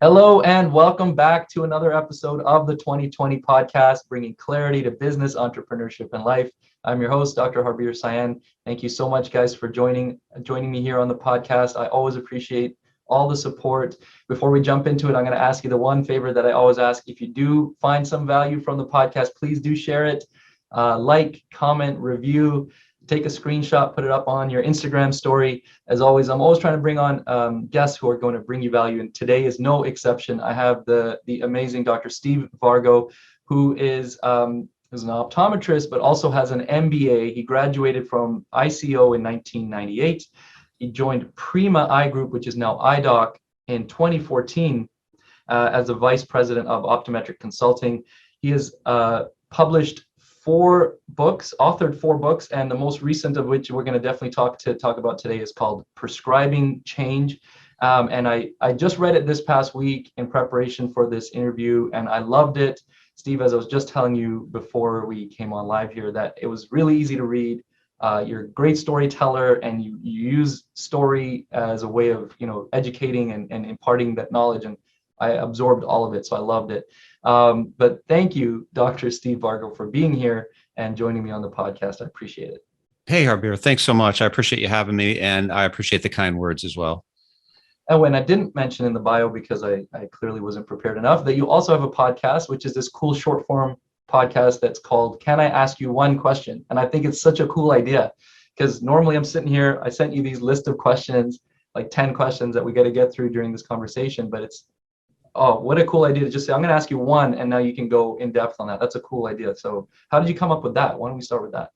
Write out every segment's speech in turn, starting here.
Hello and welcome back to another episode of the 2020 podcast, bringing clarity to business, entrepreneurship, and life. I'm your host, Dr. Harbir Sian. Thank you so much, guys, for joining me here on the podcast. I always appreciate all the support. Before we jump into it, I'm going to ask you the one favor that I always ask. If you do find some value from the podcast, please do share it. Like, comment, review. Take a screenshot, put it up on your Instagram story. As always, I'm always trying to bring on guests who are going to bring you value, and today is no exception. I have the amazing Dr. Steve Vargo, who is an optometrist, but also has an MBA. He graduated from ICO in 1998. He joined Prima Eye Group, which is now IDOC, in 2014 as the vice president of Optometric Consulting. He has published authored four books, and the most recent of which we're going to definitely talk about today is called Prescribing Change. And I just read it this past week in preparation for this interview, and I loved it. Steve, as I was just telling you before we came on live here, that it was really easy to read. You're a great storyteller, and you use story as a way of educating and imparting that knowledge, and I absorbed all of it, so I loved it. But thank you, Dr. Steve Vargo, for being here and joining me on the podcast. I appreciate it. Hey, Harbir, thanks so much. I appreciate you having me, and I appreciate the kind words as well. And when I didn't mention in the bio, because I clearly wasn't prepared enough, that you also have a podcast, which is this cool short form podcast that's called Can I Ask You One Question? And I think it's such a cool idea, because normally I'm sitting here, I sent you these list of questions, like 10 questions that we got to get through during this conversation, but oh, what a cool idea to just say, I'm going to ask you one, and now you can go in depth on that. That's a cool idea. So how did you come up with that? Why don't we start with that?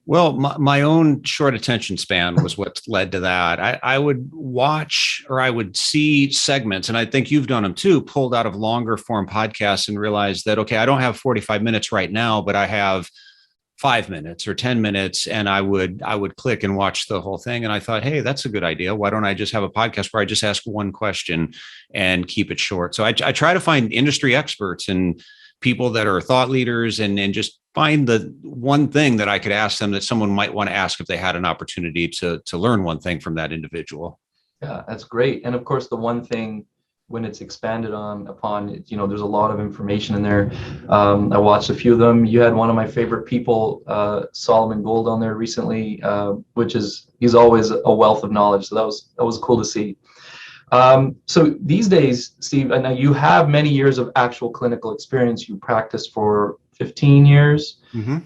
Well, my own short attention span was what led to that. I would watch, or I would see segments, and I think you've done them too, pulled out of longer form podcasts, and realized that, okay, I don't have 45 minutes right now, but I have 5 minutes or 10 minutes, and I would click and watch the whole thing. And I thought, hey, that's a good idea. Why don't I just have a podcast where I just ask one question and keep it short? So I try to find industry experts and people that are thought leaders, and just find the one thing that I could ask them that someone might want to ask if they had an opportunity to learn one thing from that individual. Yeah, that's great. And of course, the one thing, when it's expanded upon, there's a lot of information in there. I watched a few of them. You had one of my favorite people, Solomon Gold, on there recently, he's always a wealth of knowledge. So that was cool to see. So these days, Steve, I know you have many years of actual clinical experience. You practiced for 15 years,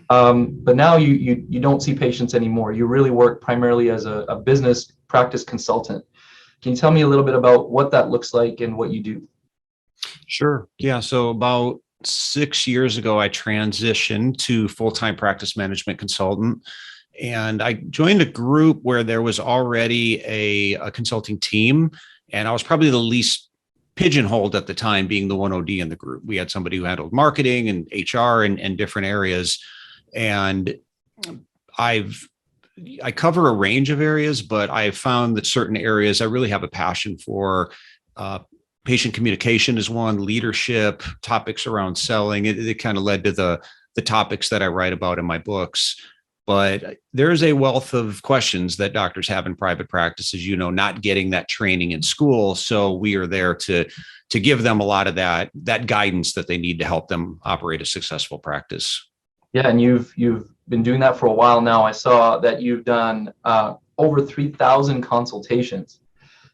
but now you don't see patients anymore. You really work primarily as a business practice consultant. Can you tell me a little bit about what that looks like and what you do? Sure. Yeah. So about 6 years ago, I transitioned to full-time practice management consultant. And I joined a group where there was already a consulting team. And I was probably the least pigeonholed at the time, being the one OD in the group. We had somebody who handled marketing and HR and different areas. And I cover a range of areas, but I've found that certain areas I really have a passion for. Patient communication is one, leadership, topics around selling. It kind of led to the topics that I write about in my books. But there's a wealth of questions that doctors have in private practices, not getting that training in school. So we are there to give them a lot of that guidance that they need to help them operate a successful practice. Yeah, and you've been doing that for a while now. I saw that you've done over 3,000 consultations.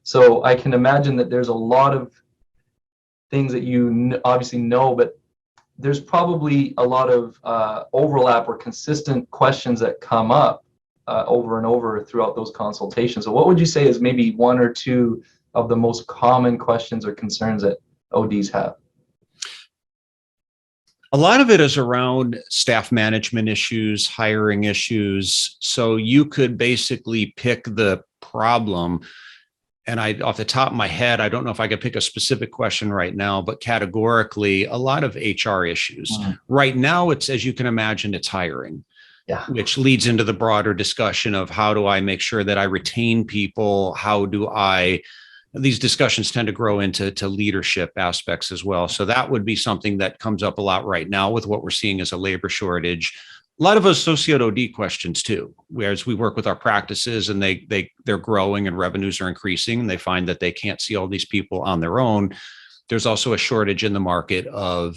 So I can imagine that there's a lot of things that you obviously know, but there's probably a lot of overlap or consistent questions that come up over and over throughout those consultations. So what would you say is maybe one or two of the most common questions or concerns that ODs have? A lot of it is around staff management issues, hiring issues. So you could basically pick the problem. And off the top of my head, I don't know if I could pick a specific question right now, but categorically, a lot of HR issues. Right now, it's, as you can imagine, it's hiring, which leads into the broader discussion of how do I make sure that I retain people? These discussions tend to grow into leadership aspects as well. So that would be something that comes up a lot right now with what we're seeing as a labor shortage. A lot of associate OD questions too, whereas we work with our practices and they're growing and revenues are increasing, and they find that they can't see all these people on their own. there's also a shortage in the market of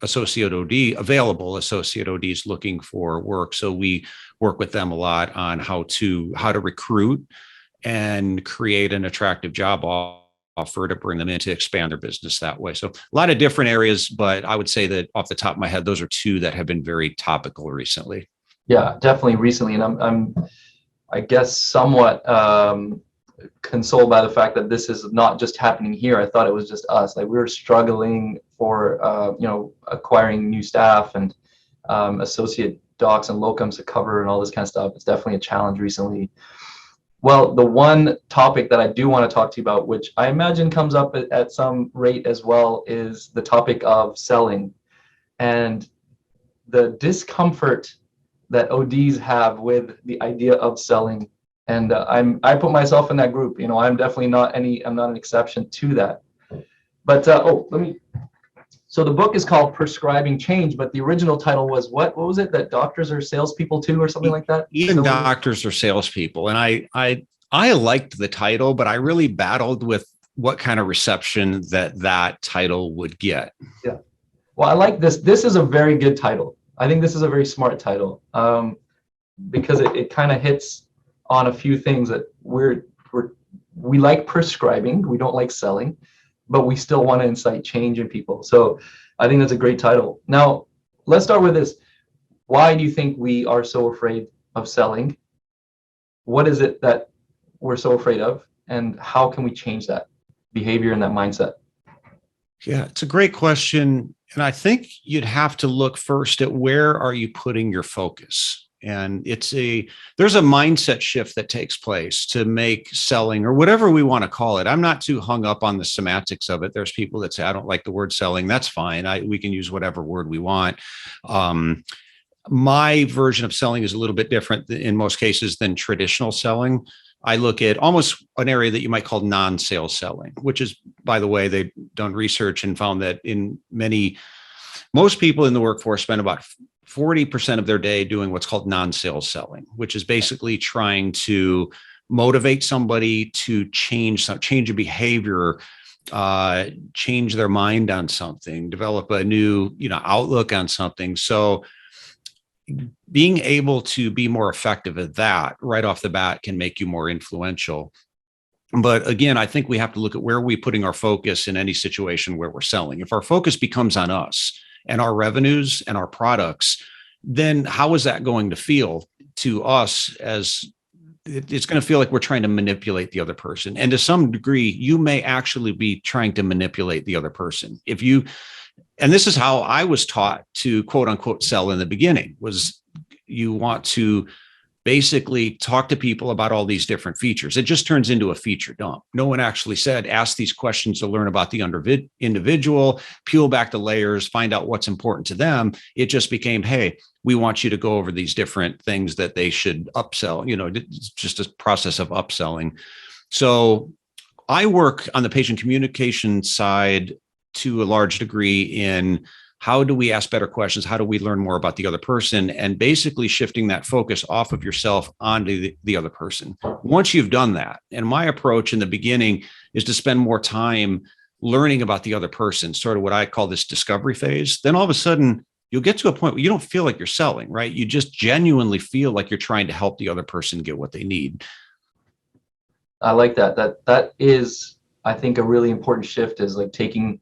available associate ODs looking for work. So we work with them a lot on how to recruit and create an attractive job offer to bring them in to expand their business that way. So a lot of different areas, but I would say that off the top of my head, those are two that have been very topical recently. Yeah, definitely recently. And I'm I guess, somewhat consoled by the fact that this is not just happening here. I thought it was just us. Like, we were struggling for, acquiring new staff and associate docs and locums to cover and all this kind of stuff. It's definitely a challenge recently. Well, the one topic that I do want to talk to you about, which I imagine comes up at some rate as well, is the topic of selling and the discomfort that ODs have with the idea of selling. And I put myself in that group. I'm definitely I'm not an exception to that. But so the book is called Prescribing Change, but the original title was what was it? That doctors are salespeople too, or something like that? Even doctors are salespeople. And I liked the title, but I really battled with what kind of reception that title would get. Yeah. Well, I like this. This is a very good title. I think this is a very smart title, because it kind of hits on a few things that we like prescribing. We don't like selling, but we still want to incite change in people. So I think that's a great title. Now, let's start with this. Why do you think we are so afraid of selling? What is it that we're so afraid of? And how can we change that behavior and that mindset? Yeah, it's a great question. And I think you'd have to look first at where are you putting your focus? And there's a mindset shift that takes place to make selling, or whatever we want to call it. I'm not too hung up on the semantics of it. There's people that say, I don't like the word selling. That's fine. We can use whatever word we want. My version of selling is a little bit different in most cases than traditional selling. I look at almost an area that you might call non-sales selling, which is, by the way, they've done research and found that most people in the workforce spend about 40% of their day doing what's called non-sales selling, which is basically trying to motivate somebody to change a behavior, change their mind on something, develop a new, outlook on something. So being able to be more effective at that right off the bat can make you more influential. But again, I think we have to look at where we're putting our focus in any situation where we're selling. If our focus becomes on us and our revenues and our products, then how is that going to feel to us? As it's going to feel like we're trying to manipulate the other person. And to some degree, you may actually be trying to manipulate the other person. And this is how I was taught to quote unquote sell in the beginning, was you want to basically talk to people about all these different features. It just turns into a feature dump. No one actually said, ask these questions to learn about the individual, peel back the layers, find out what's important to them. It just became, hey, we want you to go over these different things that they should upsell. It's just a process of upselling. So I work on the patient communication side to a large degree in how do we ask better questions? How do we learn more about the other person? And basically shifting that focus off of yourself onto the other person. Once you've done that, and my approach in the beginning is to spend more time learning about the other person, sort of what I call this discovery phase, then all of a sudden you'll get to a point where you don't feel like you're selling, right? You just genuinely feel like you're trying to help the other person get what they need. I like that. That is, I think, a really important shift, is like taking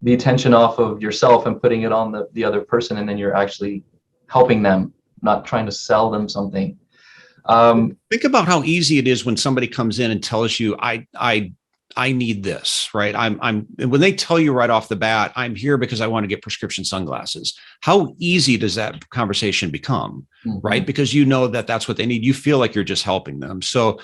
the attention off of yourself and putting it on the other person, and then you're actually helping them, not trying to sell them something. Think about how easy it is when somebody comes in and tells you, I need this, right? and when they tell you right off the bat, I'm here because I want to get prescription sunglasses. How easy does that conversation become, right? Because you know that that's what they need. You feel like you're just helping them. So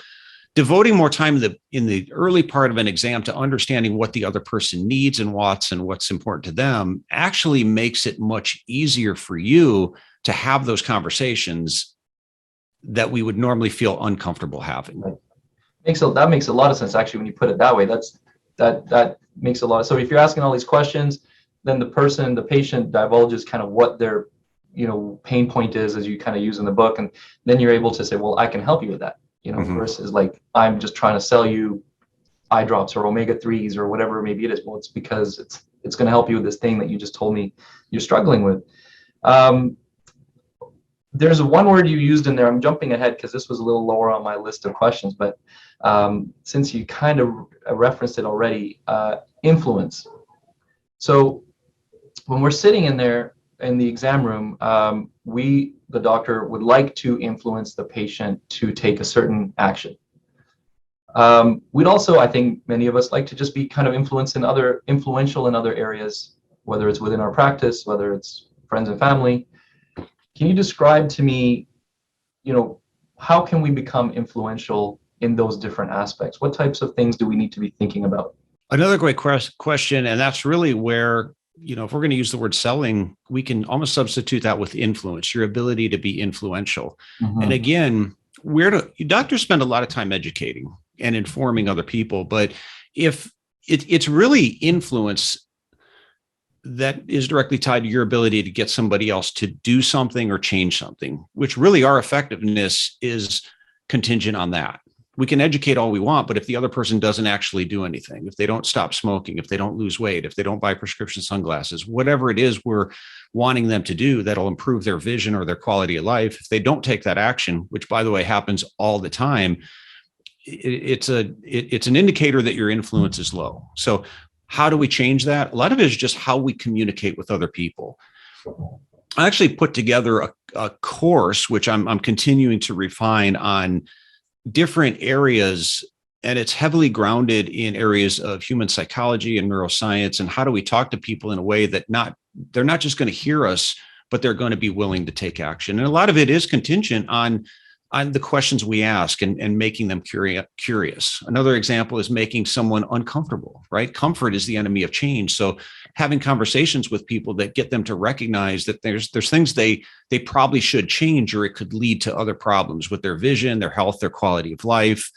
devoting more time in the early part of an exam to understanding what the other person needs and wants and what's important to them actually makes it much easier for you to have those conversations that we would normally feel uncomfortable having. Right. That makes a lot of sense, actually, when you put it that way. That makes a lot of, so if you're asking all these questions, then the patient divulges kind of what their pain point is, as you kind of use in the book, and then you're able to say, well, I can help you with that. Versus like, I'm just trying to sell you eye drops or omega-3s or whatever maybe it is. Well, it's because it's going to help you with this thing that you just told me you're struggling with. There's one word you used in there. I'm jumping ahead because this was a little lower on my list of questions, but since you kind of referenced it already, influence. So when we're sitting in there in the exam room, the doctor would like to influence the patient to take a certain action. We'd also, I think many of us like to just be kind of influential in other areas, whether it's within our practice, whether it's friends and family. Can you describe to me, how can we become influential in those different aspects? What types of things do we need to be thinking about? Another great question. And that's really where, if we're going to use the word selling, we can almost substitute that with influence, your ability to be influential. Mm-hmm. And again, doctors spend a lot of time educating and informing other people, but if it's really influence that is directly tied to your ability to get somebody else to do something or change something, which really our effectiveness is contingent on that. We can educate all we want, but if the other person doesn't actually do anything, if they don't stop smoking, if they don't lose weight, if they don't buy prescription sunglasses, whatever it is we're wanting them to do that'll improve their vision or their quality of life, if they don't take that action, which by the way happens all the time, it's an indicator that your influence is low. So how do we change that? A lot of it is just how we communicate with other people. I actually put together a course, which I'm continuing to refine on different areas, and it's heavily grounded in areas of human psychology and neuroscience. And how do we talk to people in a way that they're not just going to hear us, but they're going to be willing to take action. And a lot of it is contingent on the questions we ask and making them curious. Another example is making someone uncomfortable, right? Comfort is the enemy of change. So having conversations with people that get them to recognize that there's things they probably should change, or it could lead to other problems with their vision, their health, their quality of life.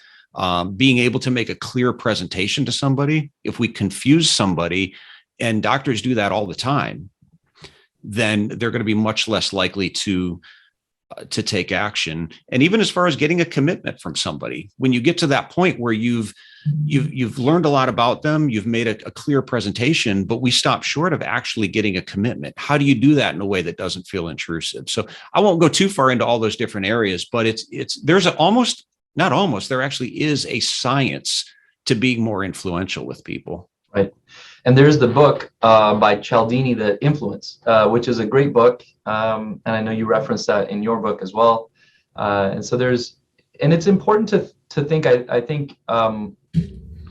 Being able to make a clear presentation to somebody. If we confuse somebody, and doctors do that all the time, then they're going to be much less likely to take action. And even as far as getting a commitment from somebody, when you get to that point where you've learned a lot about them, you've made a clear presentation, but we stop short of actually getting a commitment. How do you do that in a way that doesn't feel intrusive? So I won't go too far into all those different areas, but there actually is a science to being more influential with people. Right. And there's the book by Cialdini, The Influence, which is a great book. And I know you referenced that in your book as well. And it's important to think, I think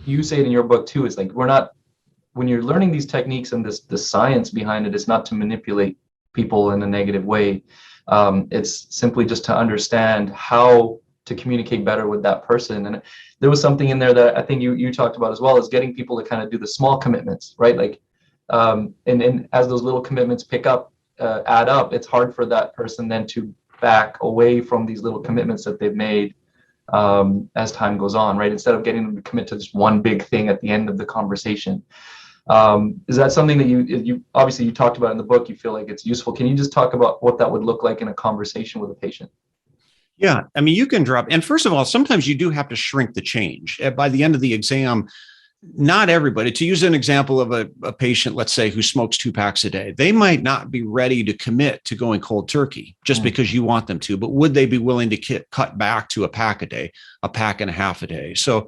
you say it in your book too, it's like when you're learning these techniques and the science behind it, it's not to manipulate people in a negative way. It's simply just to understand how to communicate better with that person. And there was something in there that I think you talked about as well, is getting people to kind of do the small commitments, right? Like, and as those little commitments add up, it's hard for that person then to back away from these little commitments that they've made as time goes on, right? Instead of getting them to commit to just one big thing at the end of the conversation. Is that something that you obviously you talked about in the book, you feel like it's useful? Can you just talk about what that would look like in a conversation with a patient? Yeah, I mean, you can drop. And first of all, sometimes you do have to shrink the change. By the end of the exam, not everybody, to use an example of a patient, let's say, who smokes 2 packs a day, they might not be ready to commit to going cold turkey just because you want them to, but would they be willing to cut back to a pack a day, a pack and a half a day? So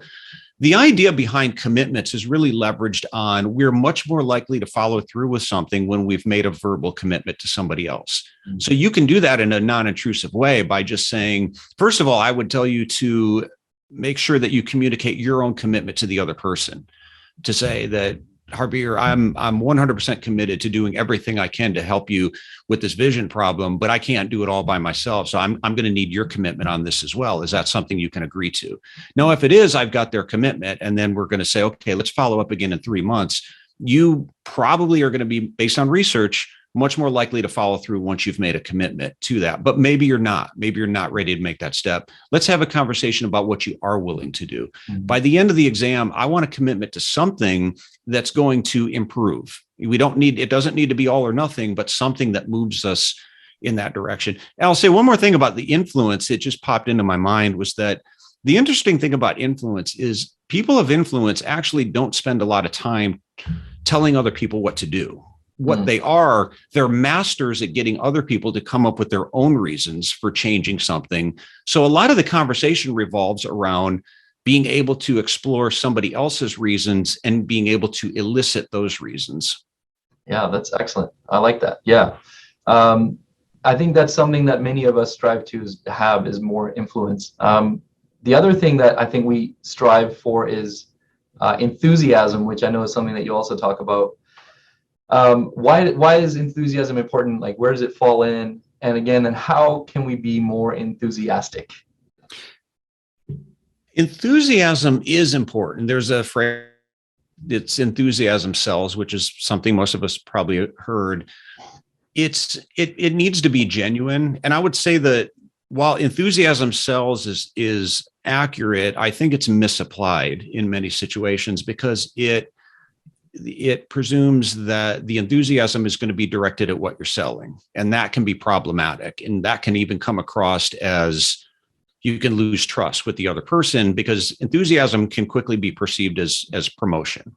the idea behind commitments is really leveraged on we're much more likely to follow through with something when we've made a verbal commitment to somebody else. Mm-hmm. So you can do that in a non-intrusive way by just saying, first of all, I would tell you to make sure that you communicate your own commitment to the other person, to say that, Harbir, I'm 100% committed to doing everything I can to help you with this vision problem, but I can't do it all by myself. So I'm going to need your commitment on this as well. Is that something you can agree to? Now, if it is, I've got their commitment, and then we're going to say, okay, let's follow up again in 3 months. You probably are going to be, based on research, much more likely to follow through once you've made a commitment to that. But maybe you're not. Maybe you're not ready to make that step. Let's have a conversation about what you are willing to do. Mm-hmm. By the end of the exam, I want a commitment to something that's going to improve. It doesn't need to be all or nothing, but something that moves us in that direction. And I'll say one more thing about the influence. It just popped into my mind was that The interesting thing about influence is people of influence actually don't spend a lot of time telling other people what to do. What they are, they're masters at getting other people to come up with their own reasons for changing something. So a lot of the conversation revolves around being able to explore somebody else's reasons and being able to elicit those reasons. Yeah, that's excellent. I like that. Yeah. I think that's something that many of us strive to have is more influence. The other thing that I think we strive for is enthusiasm, which I know is something that you also talk about. Why is enthusiasm important? Like, where does it fall in? And again, and how can we be more enthusiastic? Enthusiasm is important. There's a phrase, it's enthusiasm sells, which is something most of us probably heard. It needs to be genuine. And I would say that while enthusiasm sells is accurate, I think it's misapplied in many situations because it presumes that the enthusiasm is going to be directed at what you're selling. And that can be problematic. And that can even come across as you can lose trust with the other person because enthusiasm can quickly be perceived as promotion.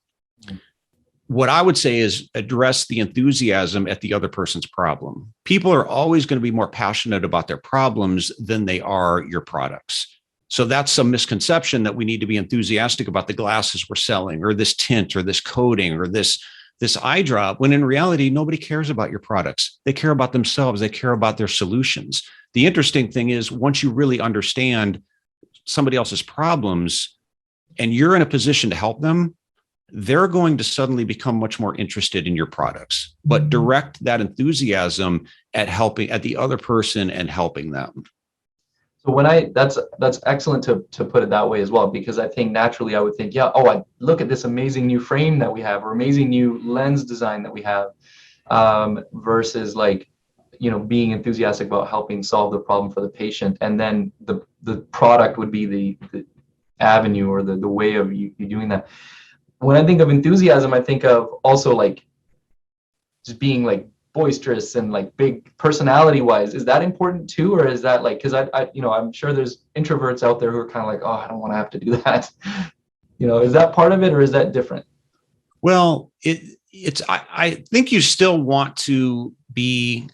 What I would say is address the enthusiasm at the other person's problem. People are always going to be more passionate about their problems than they are your products. So that's some misconception that we need to be enthusiastic about the glasses we're selling or this tint or this coating or this eye drop, when in reality, nobody cares about your products. They care about themselves. They care about their solutions. The interesting thing is once you really understand somebody else's problems and you're in a position to help them, they're going to suddenly become much more interested in your products, but direct that enthusiasm at helping at the other person and helping them. So that's excellent to put it that way as well, because I think naturally I would think, yeah, I look at this amazing new frame that we have or amazing new lens design that we have, versus like, being enthusiastic about helping solve the problem for the patient. And then the product would be the avenue or the way of you doing that. When I think of enthusiasm, I think of also like just being like boisterous and like big personality wise. Is that important too? Or is that like, because I'm sure there's introverts out there who are kind of like, oh, I don't want to have to do that. Is that part of it or is that different? Well, I think you still want to be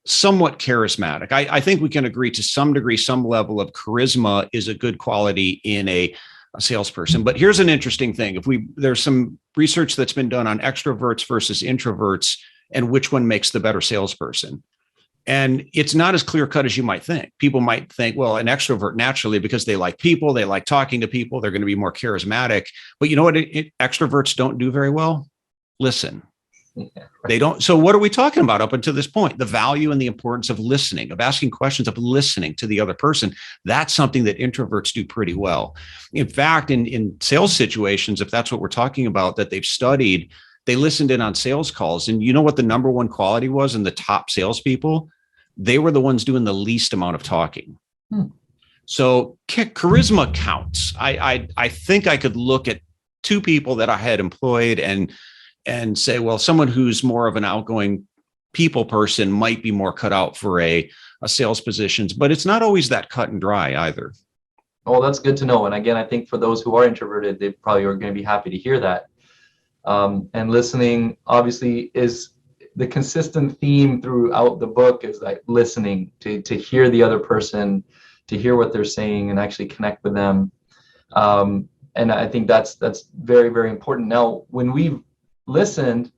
somewhat charismatic. I think we can agree to some degree, some level of charisma is a good quality in a salesperson. But here's an interesting thing. There's some research that's been done on extroverts versus introverts and which one makes the better salesperson. And it's not as clear cut as you might think. People might think, well, an extrovert naturally, because they like people, they like talking to people, they're going to be more charismatic. But you know what extroverts don't do very well? Listen. They don't. So what are we talking about up until this point? The value and the importance of listening, of asking questions, of listening to the other person. That's something that introverts do pretty well. In fact, in sales situations, if that's what we're talking about, that they've studied, they listened in on sales calls. And you know what the number one quality was in the top salespeople? They were the ones doing the least amount of talking. So charisma counts. I think I could look at two people that I had employed and say, well, someone who's more of an outgoing people person might be more cut out for a sales positions, but it's not always that cut and dry either. Oh, that's good to know. And again, I think for those who are introverted, they probably are going to be happy to hear that. And listening obviously is the consistent theme throughout the book, is like listening to hear the other person, to hear what they're saying and actually connect with them. And I think that's very, very important. Now, when we've listened,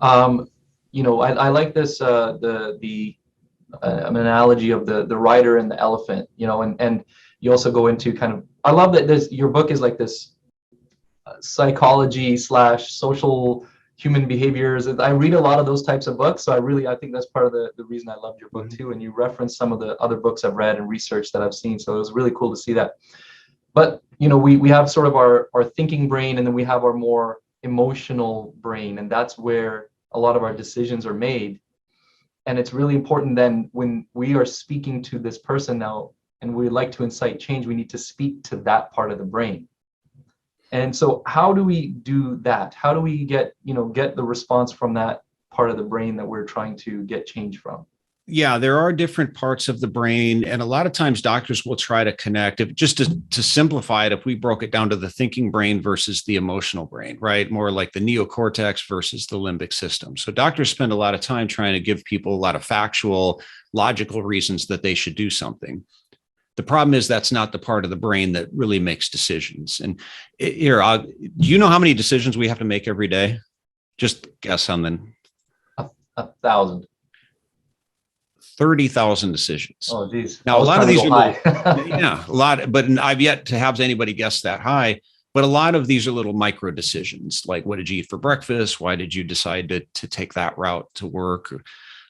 I like this the analogy of the rider and the elephant, and you also go into kind of, I love that your book is like this psychology / social human behaviors. I read a lot of those types of books, so I think that's part of the reason I loved your book too. And you reference some of the other books I've read and research that I've seen, so it was really cool to see that. But we have sort of our thinking brain, and then we have our more emotional brain, and that's where a lot of our decisions are made. And it's really important then, when we are speaking to this person now and we like to incite change, we need to speak to that part of the brain. And so how do we do that? How do we get the response from that part of the brain that we're trying to get change from? Yeah, there are different parts of the brain, and a lot of times doctors will try to connect. If just to simplify it, if we broke it down to the thinking brain versus the emotional brain, right? More like the neocortex versus the limbic system. So doctors spend a lot of time trying to give people a lot of factual, logical reasons that they should do something. The problem is that's not the part of the brain that really makes decisions. And here, do you know how many decisions we have to make every day? Just guess on the A thousand. 30,000 decisions. Oh, geez. Now, a lot of these are high. yeah, a lot, but I've yet to have anybody guess that high. But a lot of these are little micro decisions, like what did you eat for breakfast? Why did you decide to take that route to work? Or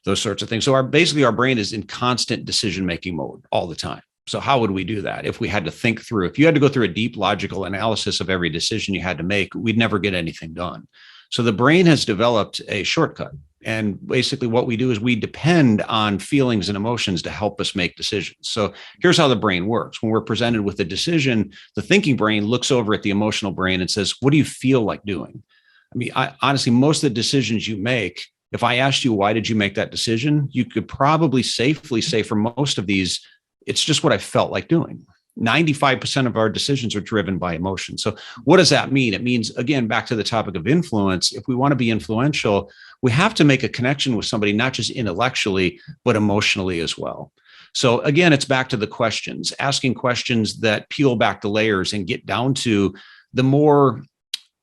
those sorts of things. So basically our brain is in constant decision-making mode all the time. So how would we do that? If we had to think through, if you had to go through a deep logical analysis of every decision you had to make, we'd never get anything done. So the brain has developed a shortcut. And basically what we do is we depend on feelings and emotions to help us make decisions. So here's how the brain works. When we're presented with a decision, the thinking brain looks over at the emotional brain and says, what do you feel like doing? I mean, honestly, most of the decisions you make, if I asked you, why did you make that decision? You could probably safely say for most of these, it's just what I felt like doing. 95% of our decisions are driven by emotion. So what does that mean? It means, again, back to the topic of influence, if we want to be influential, we have to make a connection with somebody, not just intellectually, but emotionally as well. So again, it's back to the questions, asking questions that peel back the layers and get down to the more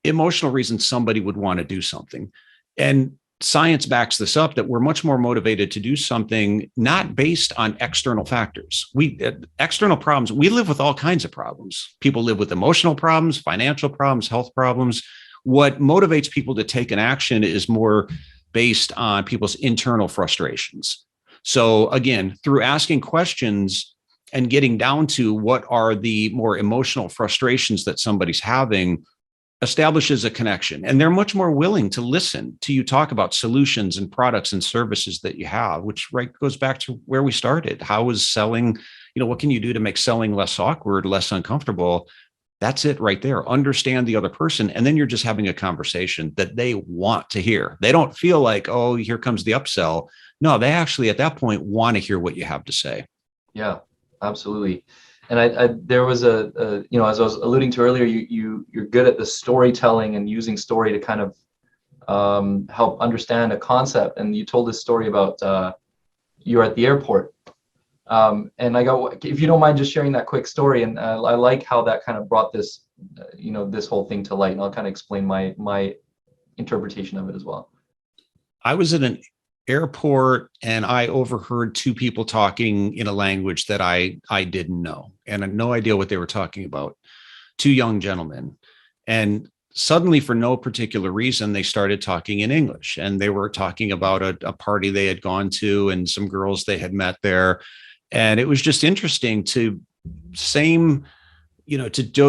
emotional reasons somebody would want to do something. And science backs this up, that we're much more motivated to do something not based on external factors. External problems, we live with all kinds of problems. People live with emotional problems, financial problems, health problems. What motivates people to take an action is more based on people's internal frustrations. So again, through asking questions and getting down to what are the more emotional frustrations that somebody's having, establishes a connection, and they're much more willing to listen to you talk about solutions and products and services that you have, which goes back to where we started. How is selling, what can you do to make selling less awkward, less uncomfortable? That's it right there. Understand the other person. And then you're just having a conversation that they want to hear. They don't feel like, oh, here comes the upsell. No, they actually at that point want to hear what you have to say. Yeah, absolutely. And there was as I was alluding to earlier, you're good at the storytelling and using story to kind of help understand a concept. And you told this story about you're at the airport. And if you don't mind just sharing that quick story, and I like how that kind of brought this, this whole thing to light. And I'll kind of explain my interpretation of it as well. I was at an airport and I overheard two people talking in a language that I didn't know, and I had no idea what they were talking about. Two young gentlemen. And suddenly, for no particular reason, they started talking in English, and they were talking about a party they had gone to and some girls they had met there. And it was just interesting to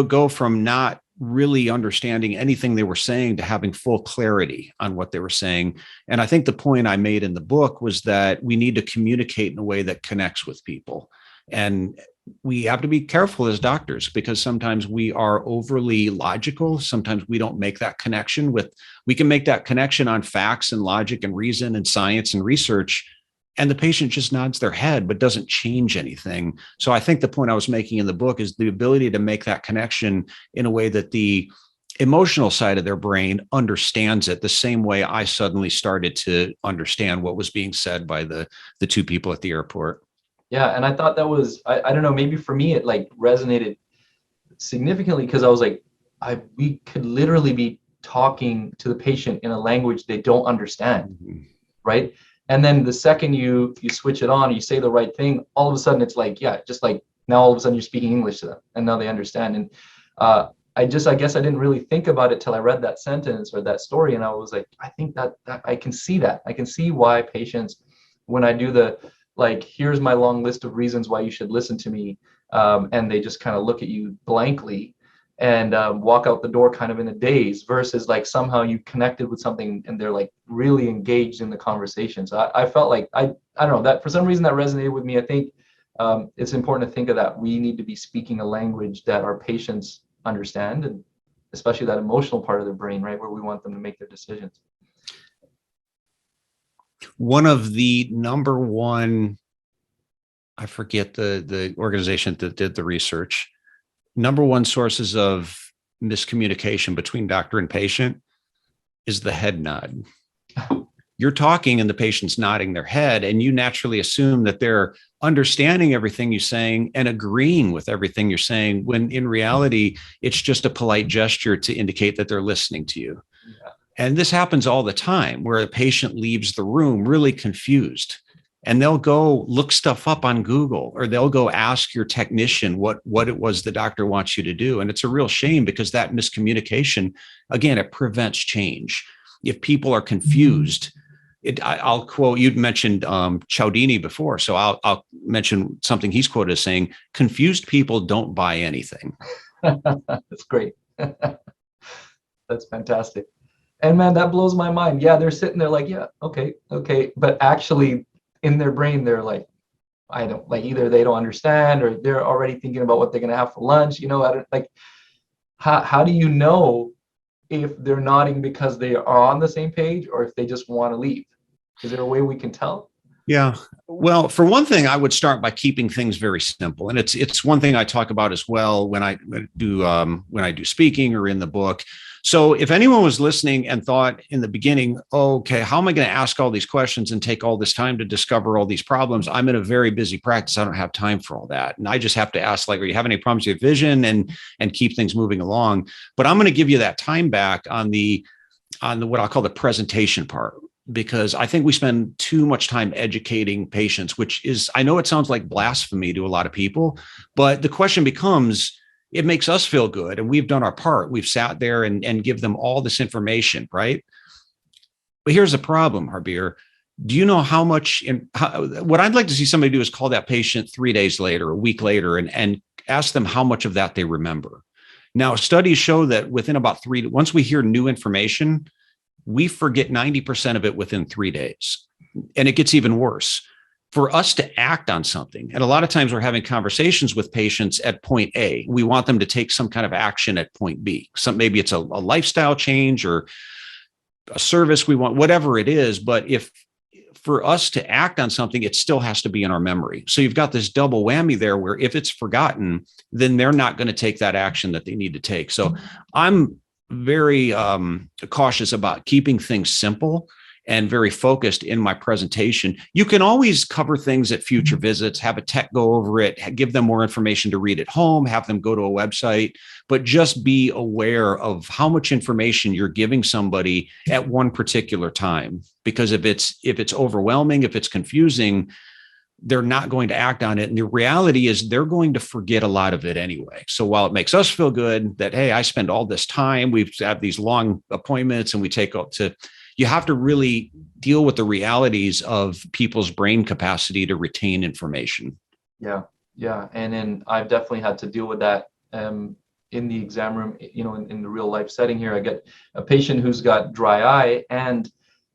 go from not really understanding anything they were saying to having full clarity on what they were saying. And I think the point I made in the book was that we need to communicate in a way that connects with people. And we have to be careful as doctors, because sometimes we are overly logical. Sometimes we don't make that connection we can make that connection on facts and logic and reason and science and research. And the patient just nods their head, but doesn't change anything. So I think the point I was making in the book is the ability to make that connection in a way that the emotional side of their brain understands it the same way I suddenly started to understand what was being said by the two people at the airport. Yeah, and I thought that was, I don't know, maybe for me it like resonated significantly, because I was like, we could literally be talking to the patient in a language they don't understand, Mm-hmm. Right? And then the second you switch it on, you say the right thing, all of a sudden it's like, yeah, just like now all of a sudden you're speaking English to them, and now they understand. And I guess I didn't really think about it till I read that sentence or that story, and I was like, I think that I can see that. I can see why patients, when I do the like, here's my long list of reasons why you should listen to me, and they just kind of look at you blankly and walk out the door kind of in a daze, versus like somehow you connected with something and they're like really engaged in the conversation. So I felt like I don't know, that for some reason that resonated with me. I think it's important to think of that. We need to be speaking a language that our patients understand, and especially that emotional part of the brain, right, where we want them to make their decisions. One of the number one, I forget the organization that did the research, number one sources of miscommunication between doctor and patient is the head nod. You're talking and the patient's nodding their head, and you naturally assume that they're understanding everything you're saying and agreeing with everything you're saying, when in reality, it's just a polite gesture to indicate that they're listening to you. Yeah. And this happens all the time, where a patient leaves the room really confused, and they'll go look stuff up on Google, or they'll go ask your technician what it was the doctor wants you to do. And it's a real shame, because that miscommunication, again, it prevents change. If people are confused, I'll quote, you'd mentioned Cialdini before, so I'll mention something he's quoted as saying, confused people don't buy anything. That's great. That's fantastic. And man, that blows my mind. Yeah, they're sitting there like, yeah, okay. But actually in their brain, they're like, I don't, like, either they don't understand, or they're already thinking about what they're going to have for lunch. You know, I don't, like, how do you know if they're nodding because they are on the same page, or if they just want to leave? Is there a way we can tell? Yeah. Well, for one thing, I would start by keeping things very simple. And it's one thing I talk about as well when I do speaking or in the book. So if anyone was listening and thought in the beginning, okay, how am I going to ask all these questions and take all this time to discover all these problems? I'm in a very busy practice. I don't have time for all that. And I just have to ask, like, are you having any problems with your vision, and keep things moving along? But I'm going to give you that time back on the what I'll call the presentation part, because I think we spend too much time educating patients, which is, I know it sounds like blasphemy to a lot of people, but the question becomes, it makes us feel good, and we've done our part. We've sat there and give them all this information, right? But here's the problem, Harbir. Do you know how much, what I'd like to see somebody do is call that patient 3 days later, a week later, and ask them how much of that they remember. Now, studies show that within about once we hear new information, we forget 90% of it within 3 days. And it gets even worse. For us to act on something, and a lot of times we're having conversations with patients at point A. We want them to take some kind of action at point B. Maybe it's a lifestyle change or a service we want, whatever it is. But if for us to act on something, it still has to be in our memory. So you've got this double whammy there, where if it's forgotten, then they're not going to take that action that they need to take. So I'm very cautious about keeping things simple and very focused in my presentation. You can always cover things at future visits, have a tech go over it, give them more information to read at home, have them go to a website, but just be aware of how much information you're giving somebody at one particular time. Because if it's overwhelming, if it's confusing, they're not going to act on it. And the reality is they're going to forget a lot of it anyway. So while it makes us feel good that, hey, I spend all this time, we have these long appointments and we take out to, you have to really deal with the realities of people's brain capacity to retain information. Yeah. And then I've definitely had to deal with that in the exam room, you know, in the real life setting here. I get a patient who's got dry eye and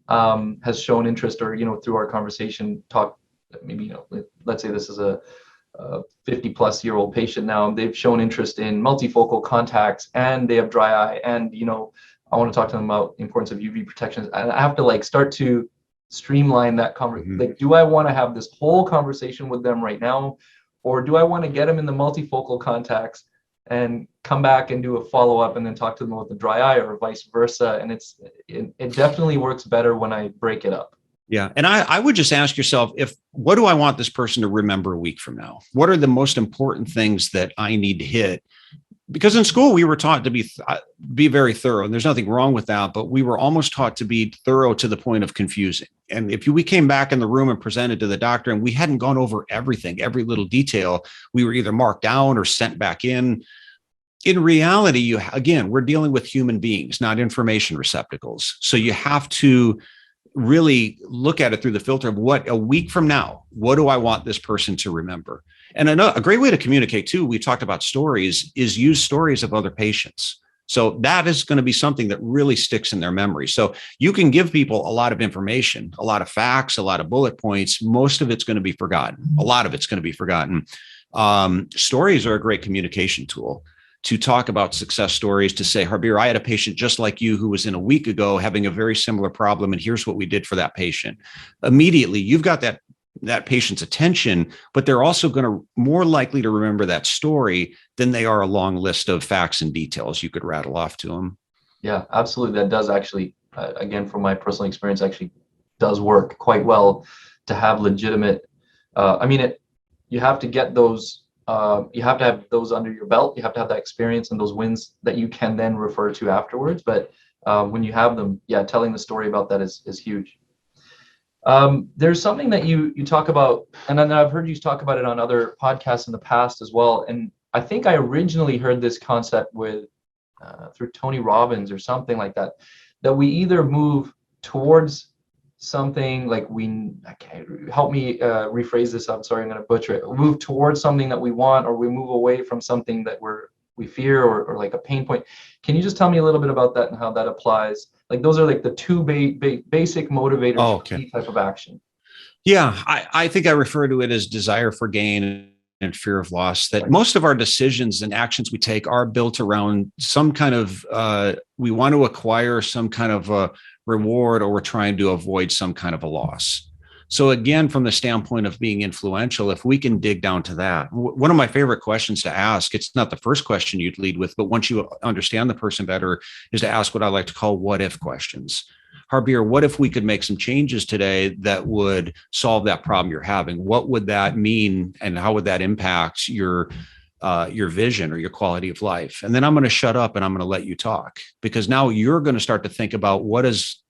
has shown interest, or, you know, through our conversation talk, maybe, you know, let's say this is a 50-plus-year-old patient now. They've shown interest in multifocal contacts, and they have dry eye, and, you know, I want to talk to them about the importance of UV protection. And I have to, like, start to streamline that conversation. Like, do I want to have this whole conversation with them right now, or do I want to get them in the multifocal contacts and come back and do a follow-up and then talk to them about the dry eye, or vice versa? And it definitely works better when I break it up. Yeah. And I would just ask yourself, what do I want this person to remember a week from now? What are the most important things that I need to hit? Because in school, we were taught to be very thorough, and there's nothing wrong with that, but we were almost taught to be thorough to the point of confusing. And if we came back in the room and presented to the doctor and we hadn't gone over everything, every little detail, we were either marked down or sent back in. In reality, again, we're dealing with human beings, not information receptacles. So you have to really look at it through the filter of what a week from now, what do I want this person to remember? And a great way to communicate too, we talked about stories, is use stories of other patients. So that is going to be something that really sticks in their memory. So you can give people a lot of information, a lot of facts, a lot of bullet points. Most of it's going to be forgotten. A lot of it's going to be forgotten. Stories are a great communication tool. to talk about success stories, to say, Harbir, I had a patient just like you who was in a week ago having a very similar problem, and here's what we did for that patient. Immediately, you've got that patient's attention, but they're also going to more likely to remember that story than they are a long list of facts and details you could rattle off to them. Yeah, absolutely. That does actually, again, from my personal experience, actually does work quite well to have legitimate. You have to get those. You have to have those under your belt. You have to have that experience and those wins that you can then refer to afterwards. But when you have them, yeah, telling the story about that is huge. There's something that you talk about, and then I've heard you talk about it on other podcasts in the past as well. And I think I originally heard this concept through Tony Robbins or something like that, that we either move towards something like help me rephrase this. I'm sorry, I'm going to butcher it. We move towards something that we want, or we move away from something that we fear, or like a pain point. Can you just tell me a little bit about that and how that applies? Like those are like the two basic motivators for any type of action. Yeah, I think I refer to it as desire for gain and fear of loss. That most of our decisions and actions we take are built around some kind of, we want to acquire some kind of a reward, or we're trying to avoid some kind of a loss. So again, from the standpoint of being influential, if we can dig down to that, one of my favorite questions to ask, it's not the first question you'd lead with, but once you understand the person better, is to ask what I like to call what if questions. Harbir, what if we could make some changes today that would solve that problem you're having? What would that mean, and how would that impact your vision or your quality of life? And then I'm going to shut up and I'm going to let you talk, because now you're going to start to think about what does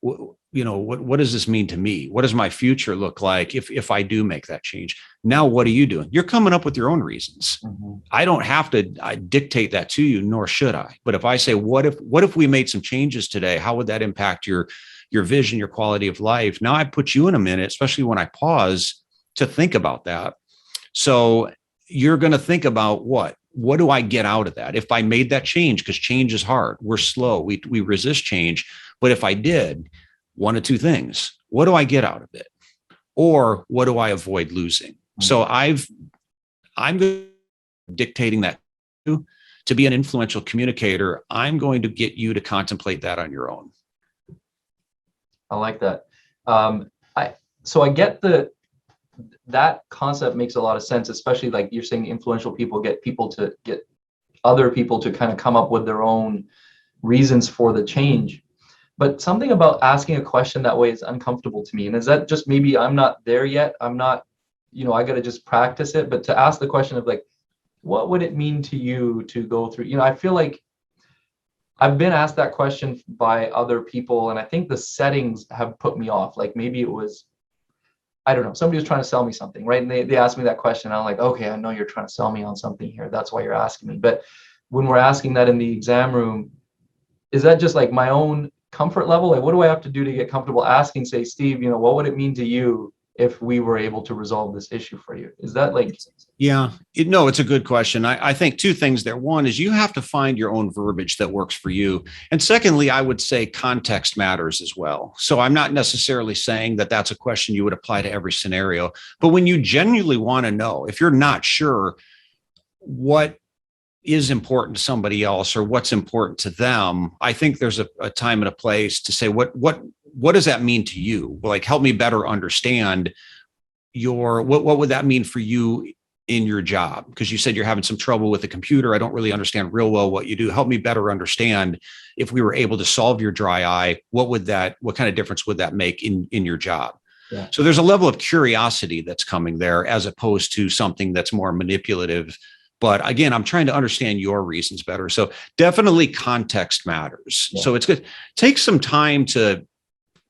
this mean to me? What does my future look like if I do make that change? Now, what are you doing? You're coming up with your own reasons. Mm-hmm. I don't have to dictate that to you, nor should I. But if I say, what if we made some changes today? How would that impact your vision, your quality of life? Now I put you in a minute, especially when I pause, to think about that. So you're going to think about what do I get out of that? If I made that change, because change is hard. We're slow. We resist change. But if I did, one of two things: what do I get out of it? Or what do I avoid losing? Mm-hmm. So I'm dictating that to be an influential communicator. I'm going to get you to contemplate that on your own. I like that. So I get that concept makes a lot of sense, especially like you're saying, influential people get other people to kind of come up with their own reasons for the change. But something about asking a question that way is uncomfortable to me. And is that just maybe I'm not there yet? I'm not, I got to just practice it. But to ask the question of like, what would it mean to you to go through, I feel like I've been asked that question by other people, and I think the settings have put me off. Like maybe it was, I don't know, somebody was trying to sell me something, right? And they asked me that question. I'm like, okay, I know you're trying to sell me on something here. That's why you're asking me. But when we're asking that in the exam room, is that just like my own comfort level? Like, what do I have to do to get comfortable asking, say, Steve, what would it mean to you if we were able to resolve this issue for you? Is that like... Yeah, it's a good question. I think two things there. One is you have to find your own verbiage that works for you. And secondly, I would say context matters as well. So I'm not necessarily saying that that's a question you would apply to every scenario. But when you genuinely want to know, if you're not sure what is important to somebody else or what's important to them, I think there's a time and a place to say, what does that mean to you? Like, help me better understand what would that mean for you in your job? Because you said you're having some trouble with the computer. I don't really understand real well what you do. Help me better understand, if we were able to solve your dry eye, what kind of difference would that make in your job? Yeah. So there's a level of curiosity that's coming there, as opposed to something that's more manipulative. But again, I'm trying to understand your reasons better. So definitely context matters. Yeah. So it's good. Take some time to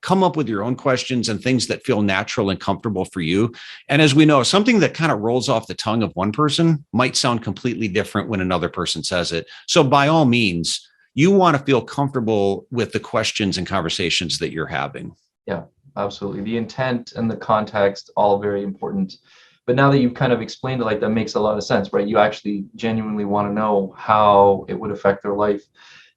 come up with your own questions and things that feel natural and comfortable for you. And as we know, something that kind of rolls off the tongue of one person might sound completely different when another person says it. So by all means, you want to feel comfortable with the questions and conversations that you're having. Yeah, absolutely. The intent and the context, all very important. But now that you've kind of explained it like that, makes a lot of sense, right? You actually genuinely want to know how it would affect their life.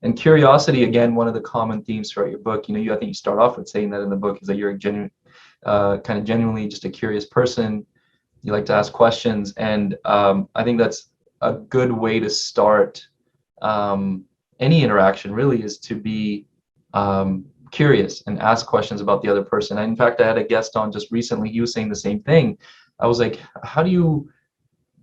And curiosity, again, one of the common themes throughout your book. I think you start off with saying that in the book, is that you're a genuinely just a curious person. You like to ask questions, and I think that's a good way to start any interaction really is to be curious and ask questions about the other person. In fact, I had a guest on just recently. He was saying the same thing. I was like, how do you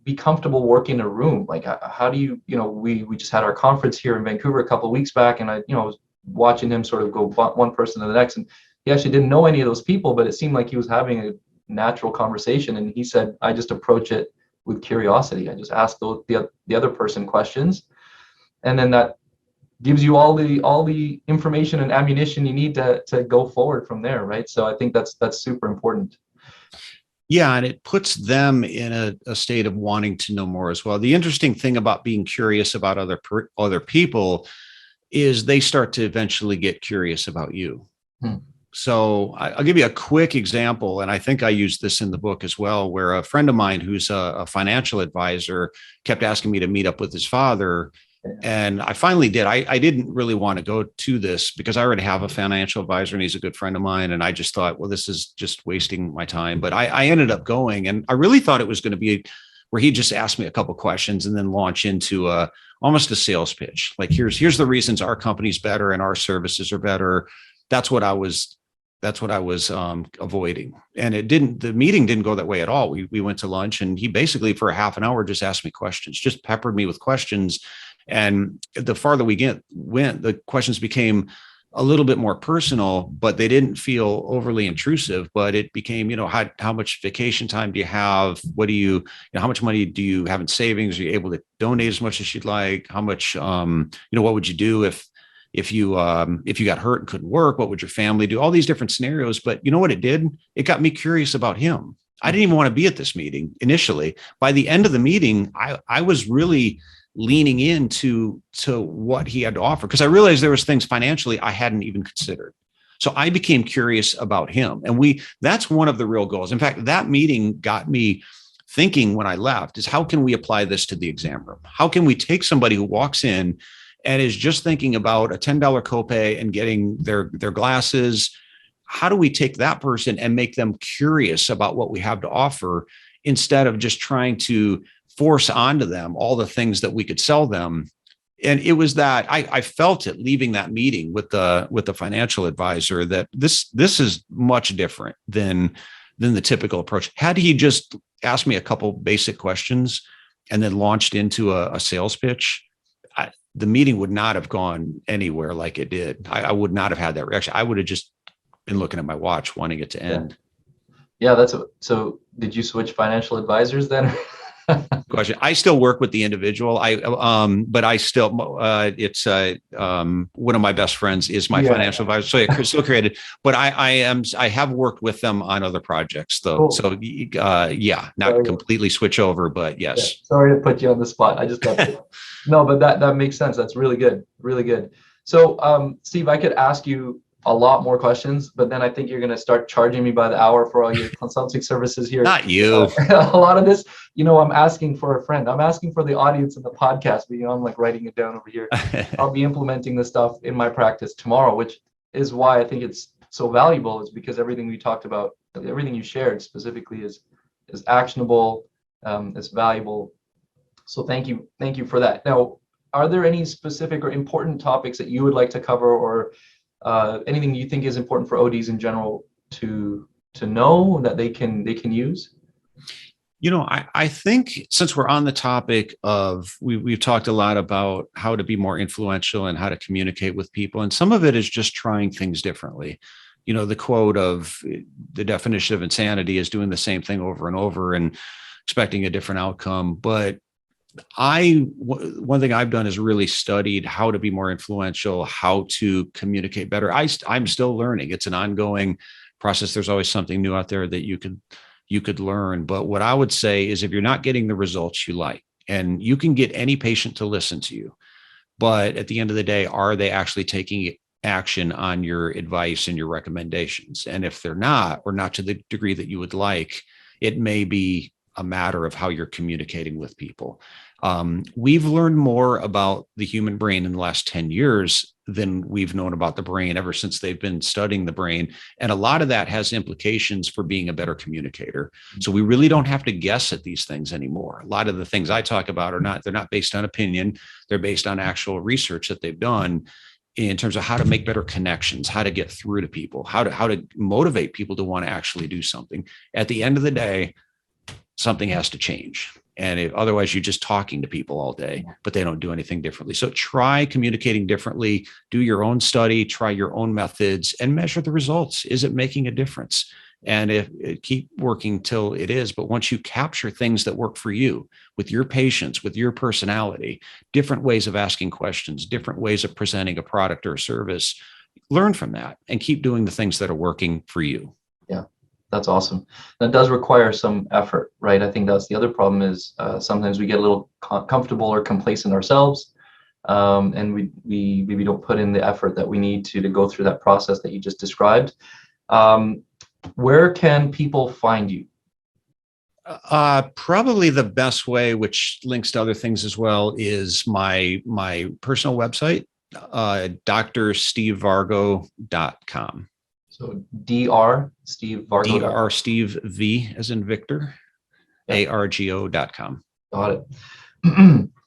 be comfortable working in a room? Like, how do you, we just had our conference here in Vancouver a couple of weeks back, and I, was watching him sort of go one person to the next, and he actually didn't know any of those people, but it seemed like he was having a natural conversation. And he said, I just approach it with curiosity. I just ask the other person questions, and then that gives you all the information and ammunition you need to go forward from there, right? So I think that's super important. Yeah, and it puts them in a state of wanting to know more as well. The interesting thing about being curious about other people is they start to eventually get curious about you. So I'll give you a quick example, and I think I used this in the book as well, where a friend of mine who's a financial advisor kept asking me to meet up with his father. And I finally did. I didn't really want to go to this because I already have a financial advisor and he's a good friend of mine. And I just thought, well, this is just wasting my time. But I ended up going, and I really thought it was going to be where he just asked me a couple of questions and then launch into almost a sales pitch. Like, here's the reasons our company's better and our services are better. That's what I was avoiding. And the meeting didn't go that way at all. We went to lunch, and he basically for a half an hour just asked me questions, just peppered me with questions. And the farther we went, the questions became a little bit more personal, but they didn't feel overly intrusive. But it became, how much vacation time do you have? What do you, how much money do you have in savings? Are you able to donate as much as you'd like? How much, what would you do if you got hurt and couldn't work? What would your family do? All these different scenarios. But you know what it did? It got me curious about him. I didn't even want to be at this meeting initially. By the end of the meeting, I was really leaning into what he had to offer, because I realized there was things financially I hadn't even considered. So I became curious about him. And that's one of the real goals. In fact, that meeting got me thinking when I left is, how can we apply this to the exam room? How can we take somebody who walks in and is just thinking about a $10 copay and getting their glasses? How do we take that person and make them curious about what we have to offer, instead of just trying to force onto them all the things that we could sell them? And it was that I felt it leaving that meeting with the financial advisor, that this is much different than the typical approach. Had he just asked me a couple basic questions and then launched into a sales pitch, the meeting would not have gone anywhere like it did. I would not have had that reaction. I would have just been looking at my watch, wanting it to end. Yeah, so did you switch financial advisors then? Question. I still work with the individual. But I still, it's one of my best friends is my financial advisor. So I still created, but I have worked with them on other projects though. Cool. So not completely switch over, but yes. Yeah. Sorry to put you on the spot. I just got to. No, but that makes sense. That's really good. Really good. So, Steve, I could ask you a lot more questions, but then I think you're going to start charging me by the hour for all your consulting services here. Not you. A lot of this, I'm asking for a friend. I'm asking for the audience in the podcast, but I'm like writing it down over here. I'll be implementing this stuff in my practice tomorrow, which is why I think it's so valuable, is because everything we talked about, everything you shared specifically is actionable, is valuable. So thank you for that. Now, are there any specific or important topics that you would like to cover, or anything you think is important for ODs in general to know that they can use? I think since we're on the topic of, we've talked a lot about how to be more influential and how to communicate with people. And some of it is just trying things differently. The quote of the definition of insanity is doing the same thing over and over and expecting a different outcome. But one thing I've done is really studied how to be more influential, how to communicate better. I'm still learning. It's an ongoing process. There's always something new out there that you could learn. But what I would say is, if you're not getting the results you like, and you can get any patient to listen to you, but at the end of the day, are they actually taking action on your advice and your recommendations? And if they're not, or not to the degree that you would like, it may be a matter of how you're communicating with people. We've learned more about the human brain in the last 10 years than we've known about the brain ever since they've been studying the brain. And a lot of that has implications for being a better communicator. So we really don't have to guess at these things anymore. A lot of the things I talk about they're not based on opinion. They're based on actual research that they've done in terms of how to make better connections, how to get through to people, how to motivate people to want to actually do something. At the end of the day, something has to change. And otherwise, you're just talking to people all day, but they don't do anything differently. So try communicating differently, do your own study, try your own methods, and measure the results. Is it making a difference? And keep working till it is. But once you capture things that work for you with your patients, with your personality, different ways of asking questions, different ways of presenting a product or a service, learn from that and keep doing the things that are working for you. Yeah. That's awesome. That does require some effort, right? I think that's the other problem is sometimes we get a little comfortable or complacent ourselves, and we maybe don't put in the effort that we need to go through that process that you just described. Where can people find you? Probably the best way, which links to other things as well, is my personal website, drstevevargo.com. So Dr. Steve Vargo. Dr. Steve V as in Victor, ARGO.com. Got it.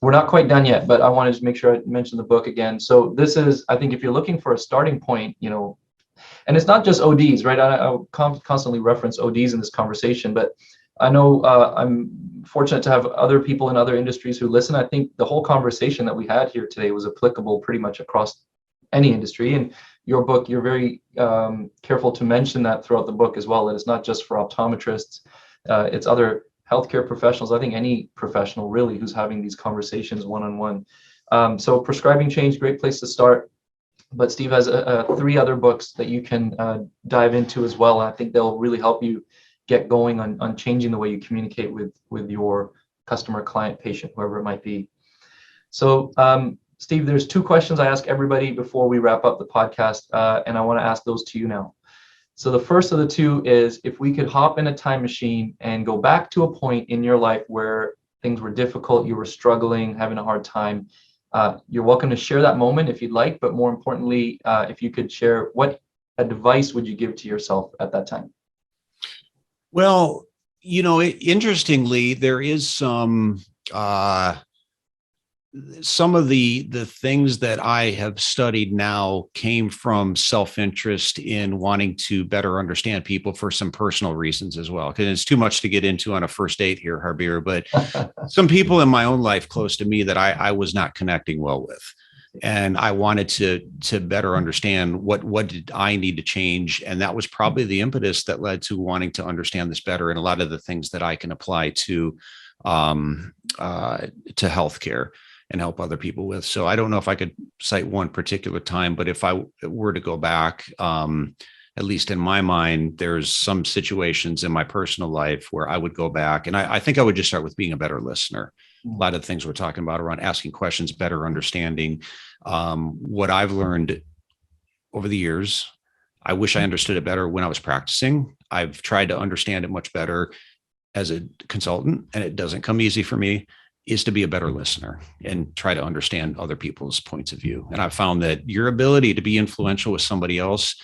We're not quite done yet, but I wanted to make sure I mention the book again. So this is, I think if you're looking for a starting point, and it's not just ODs, right? I constantly reference ODs in this conversation, but I know I'm fortunate to have other people in other industries who listen. I think the whole conversation that we had here today was applicable pretty much across any industry. And your book, you're very careful to mention that throughout the book as well, that it's not just for optometrists, it's other healthcare professionals. I think any professional really who's having these conversations one-on-one. So Prescribing Change, great place to start. But Steve has 3 other books that you can dive into as well. I think they'll really help you get going on changing the way you communicate with your customer, client, patient, whoever it might be. So Steve, there's 2 questions I ask everybody before we wrap up the podcast, and I want to ask those to you now. So the first of the 2 is, if we could hop in a time machine and go back to a point in your life where things were difficult, you were struggling, having a hard time, you're welcome to share that moment if you'd like, but more importantly, if you could share, what advice would you give to yourself at that time? Well, interestingly, there is some of the things that I have studied now came from self-interest in wanting to better understand people for some personal reasons as well. Because it's too much to get into on a first date here, Harbir, but some people in my own life close to me that I was not connecting well with. And I wanted to better understand what did I need to change. And that was probably the impetus that led to wanting to understand this better, and a lot of the things that I can apply to healthcare and help other people with. So I don't know if I could cite one particular time, but if I were to go back, at least in my mind, there's some situations in my personal life where I would go back, and I think I would just start with being a better listener. A lot of the things we're talking about around asking questions, better understanding. What I've learned over the years, I wish I understood it better when I was practicing. I've tried to understand it much better as a consultant, and it doesn't come easy for me, is to be a better listener and try to understand other people's points of view. And I've found that your ability to be influential with somebody else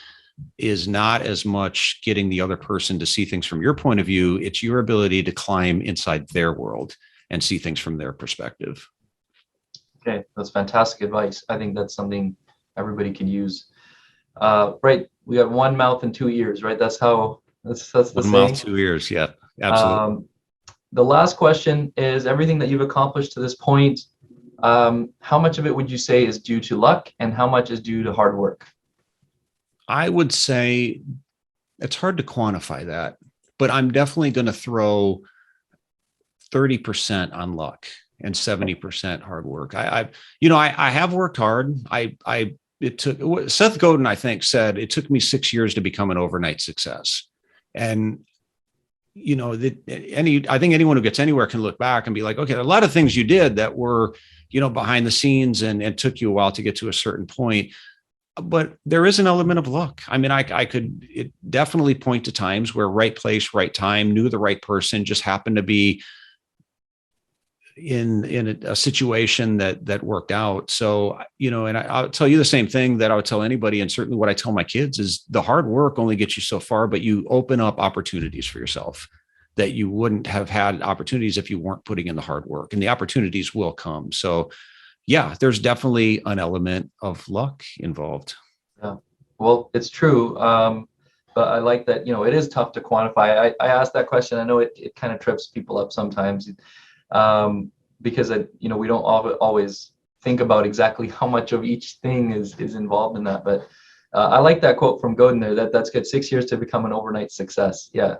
is not as much getting the other person to see things from your point of view. It's your ability to climb inside their world and see things from their perspective. Okay, that's fantastic advice. I think that's something everybody could use. Right, we got 1 mouth and 2 ears, right? That's the saying. 1 mouth, 2 ears, yeah, absolutely. The last question is, everything that you've accomplished to this point, how much of it would you say is due to luck, and how much is due to hard work? I would say it's hard to quantify that, but I'm definitely going to throw 30% on luck and 70% hard work. I have worked hard. It took, Seth Godin, I think, said it took me 6 years to become an overnight success. And I think anyone who gets anywhere can look back and be like, okay, a lot of things you did that were, behind the scenes and took you a while to get to a certain point. But there is an element of luck. I mean, I could definitely point to times where right place, right time, knew the right person, just happened to be in a situation that worked out. So, and I'll tell you the same thing that I would tell anybody. And certainly what I tell my kids is the hard work only gets you so far, but you open up opportunities for yourself that you wouldn't have had opportunities if you weren't putting in the hard work, and the opportunities will come. So yeah, there's definitely an element of luck involved. Yeah, well, it's true. But I like that, it is tough to quantify. I asked that question. I know it kind of trips people up sometimes, because we don't always think about exactly how much of each thing is involved in that. But I like that quote from Godin there. That's good. 6 years to become an overnight success. Yeah,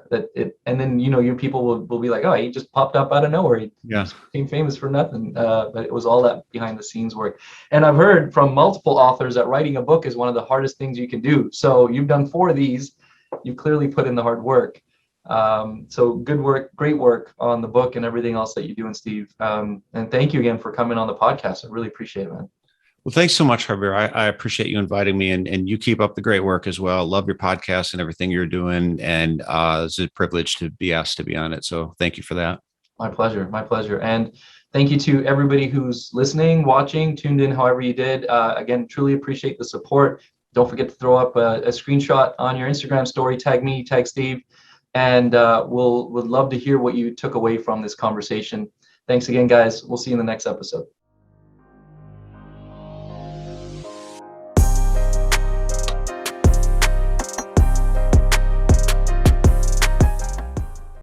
and then you people will be like, oh, he just popped up out of nowhere. He just became famous for nothing. But it was all that behind the scenes work. And I've heard from multiple authors that writing a book is one of the hardest things you can do. So you've done 4 of these. You've clearly put in the hard work. So good work, great work on the book and everything else that you're doing, Steve. And thank you again for coming on the podcast. I really appreciate it, man. Well, thanks so much, Harbir. I appreciate you inviting me, and you keep up the great work as well. Love your podcast and everything you're doing. And it's a privilege to be asked to be on it. So thank you for that. My pleasure. My pleasure. And thank you to everybody who's listening, watching, tuned in, however you did. Again, truly appreciate the support. Don't forget to throw up a screenshot on your Instagram story, tag me, tag Steve, and would love to hear what you took away from this conversation. Thanks again, guys. We'll see you in the next episode.